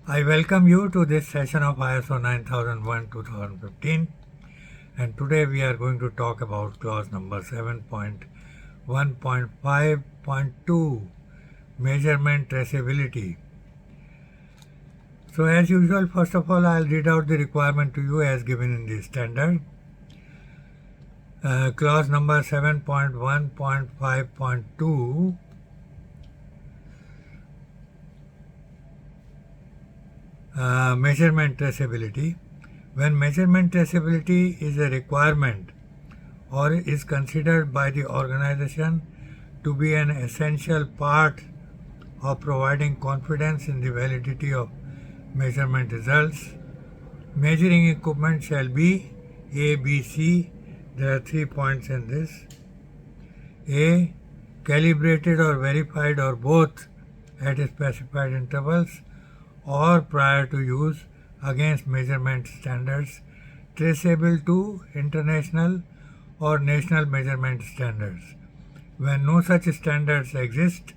I welcome you to this session of ISO 9001-2015, and today we are going to talk about clause number 7.1.5.2, measurement traceability. So as usual, first of all, I'll read out the requirement to you as given in the standard. Clause number 7.1.5.2 measurement traceability. When measurement traceability is a requirement or is considered by the organization to be an essential part of providing confidence in the validity of measurement results, measuring equipment shall be A, B, C. There are 3 points in this. A. Calibrated or verified or both at specified intervals or prior to use against measurement standards traceable to international or national measurement standards. When no such standards exist,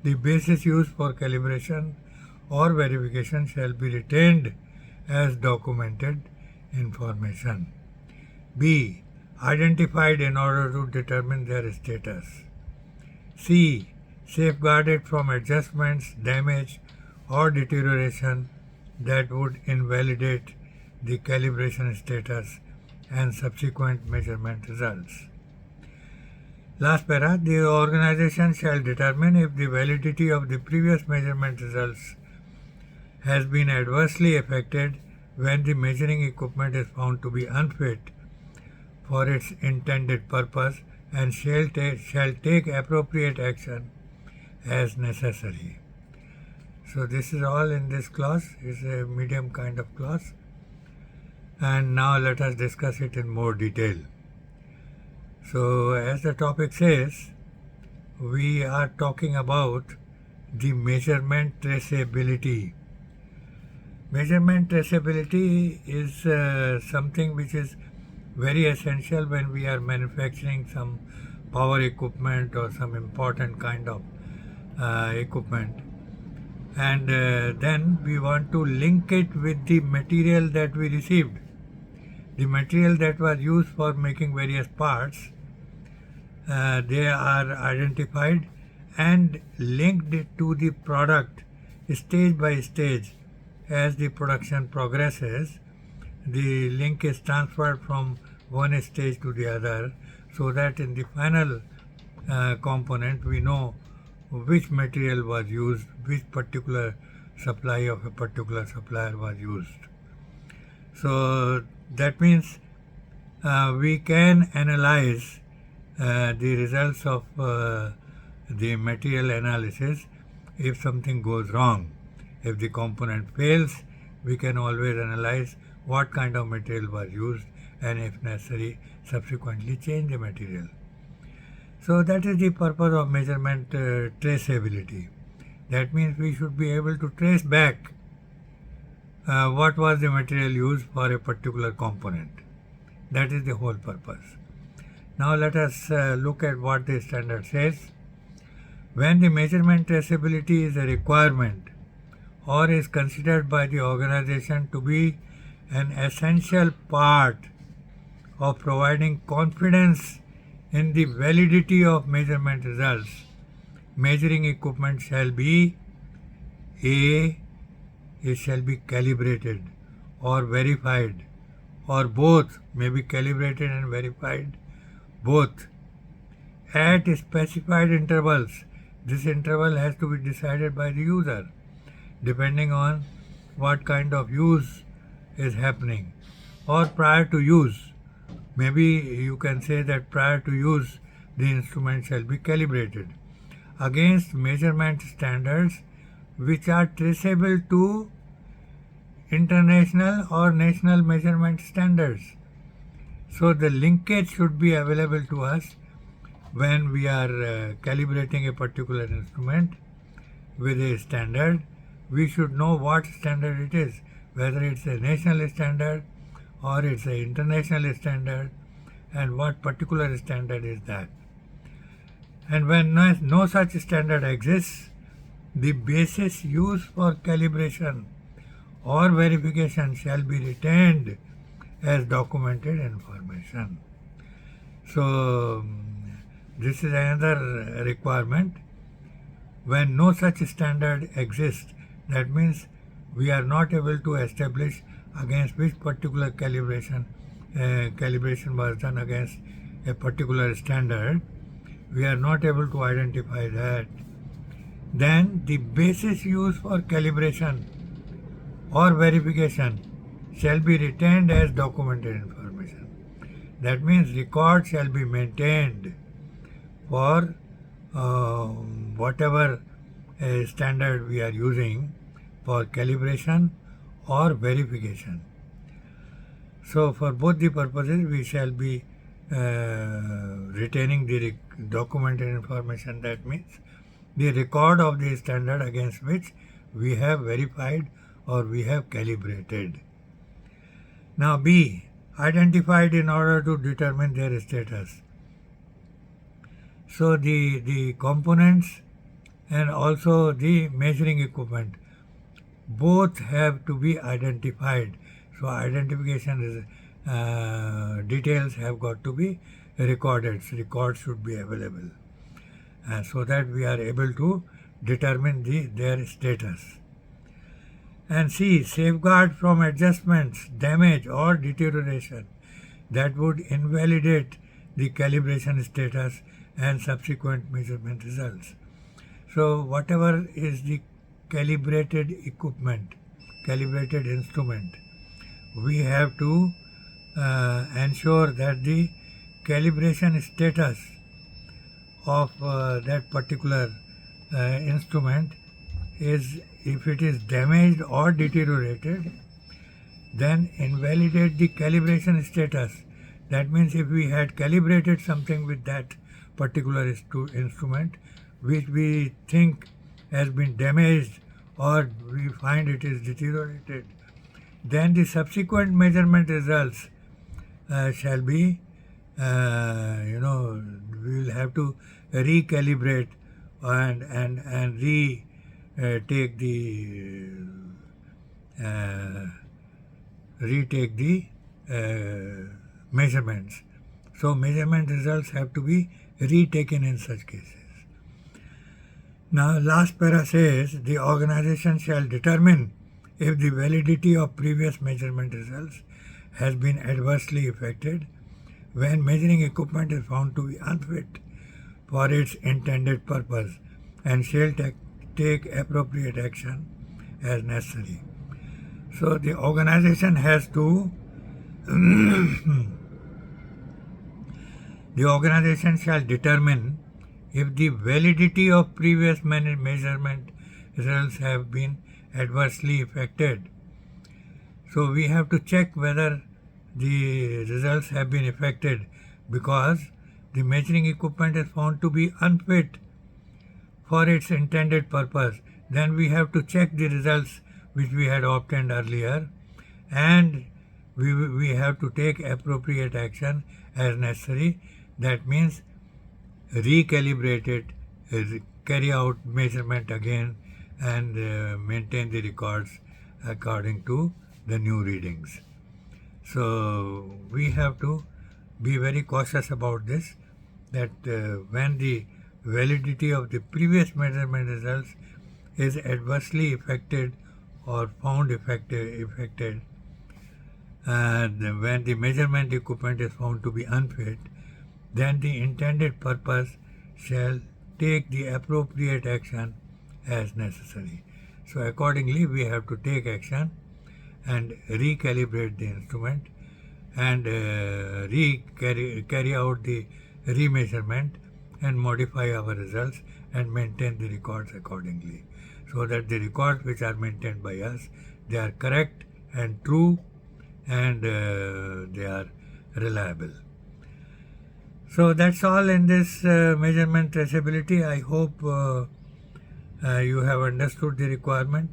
the basis used for calibration or verification shall be retained as documented information. B. Identified in order to determine their status. C. Safeguarded from adjustments, damage, or deterioration that would invalidate the calibration status and subsequent measurement results. Last para, the organization shall determine if the validity of the previous measurement results has been adversely affected when the measuring equipment is found to be unfit for its intended purpose and shall take appropriate action as necessary. So this is all in this clause. It's a medium kind of clause. And now let us discuss it in more detail. So as the topic says, we are talking about the measurement traceability. Measurement traceability is something which is very essential when we are manufacturing some power equipment or some important kind of equipment. And then we want to link it with the material that we received. The material that was used for making various parts, they are identified and linked to the product stage by stage. As the production progresses, the link is transferred from one stage to the other, so that in the final component we know which material was used, which particular supply of a particular supplier was used. So that means we can analyze the results of the material analysis if something goes wrong. If the component fails, we can always analyze what kind of material was used and if necessary subsequently change the material. So that is the purpose of measurement traceability. That means we should be able to trace back what was the material used for a particular component. That is the whole purpose. Now let us look at what the standard says. When the measurement traceability is a requirement or is considered by the organization to be an essential part of providing confidence in the validity of measurement results, measuring equipment shall be A. It shall be calibrated or verified, or both, may be calibrated and verified, both, at specified intervals. This interval has to be decided by the user, depending on what kind of use is happening, or prior to use. Maybe you can say that prior to use, the instrument shall be calibrated against measurement standards which are traceable to international or national measurement standards. So the linkage should be available to us when we are calibrating a particular instrument with a standard. We should know what standard it is, whether it's a national standard or it's an international standard, and what particular standard is that. And when no such standard exists, the basis used for calibration or verification shall be retained as documented information. So this is another requirement. When no such standard exists, that means we are not able to establish against which particular calibration was done against a particular standard. We are not able to identify that. Then the basis used for calibration or verification shall be retained as documented information. That means record shall be maintained for whatever standard we are using for calibration or verification. So for both the purposes we shall be retaining the documented information. That means the record of the standard against which we have verified or we have calibrated. Now B, identified in order to determine their status. So the components and also the measuring equipment both have to be identified. So identification is details have got to be recorded. So records should be available so that we are able to determine their status. And C, safeguard from adjustments, damage or deterioration that would invalidate the calibration status and subsequent measurement results. So whatever is the calibrated equipment, calibrated instrument, we have to ensure that the calibration status of that particular instrument is, if it is damaged or deteriorated, then invalidate the calibration status. That means if we had calibrated something with that particular instrument which we think has been damaged or we find it is deteriorated, then the subsequent measurement results shall be, we will have to recalibrate and retake the measurements. So measurement results have to be retaken in such cases. Now last para says the organization shall determine if the validity of previous measurement results has been adversely affected when measuring equipment is found to be unfit for its intended purpose and shall take appropriate action as necessary. So the organization has to the organization shall determine if the validity of previous measurement results have been adversely affected. So we have to check whether the results have been affected because the measuring equipment is found to be unfit for its intended purpose. Then we have to check the results which we had obtained earlier, and we have to take appropriate action as necessary. That means recalibrate it, carry out measurement again, and maintain the records according to the new readings. So we have to be very cautious about this, that when the validity of the previous measurement results is adversely affected or found affected, and when the measurement equipment is found to be unfit, then the intended purpose shall take the appropriate action as necessary. So accordingly we have to take action and recalibrate the instrument and carry out the remeasurement and modify our results and maintain the records accordingly, so that the records which are maintained by us, they are correct and true and they are reliable. So that's all in this measurement traceability. I hope you have understood the requirement,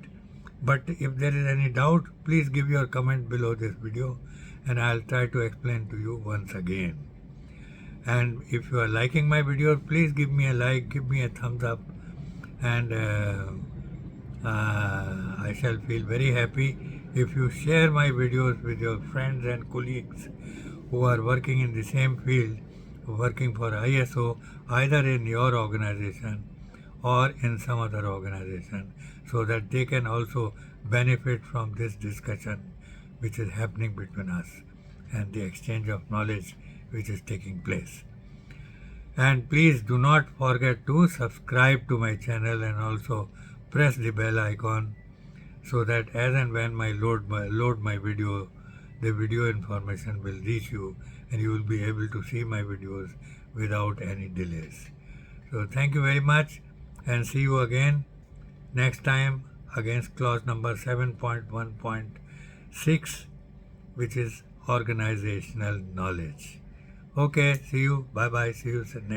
but if there is any doubt, please give your comment below this video and I'll try to explain to you once again. And if you are liking my video, please give me a like, give me a thumbs up, and I shall feel very happy If you share my videos with your friends and colleagues who are working in the same field, working for ISO, either in your organization or in some other organization, so that they can also benefit from this discussion which is happening between us and the exchange of knowledge which is taking place. And please do not forget to subscribe to my channel and also press the bell icon so that as and when I load my video, the video information will reach you and you will be able to see my videos without any delays. So thank you very much and see you again next time against clause number 7.1.6, which is organizational knowledge. Okay, see you. Bye bye. See you next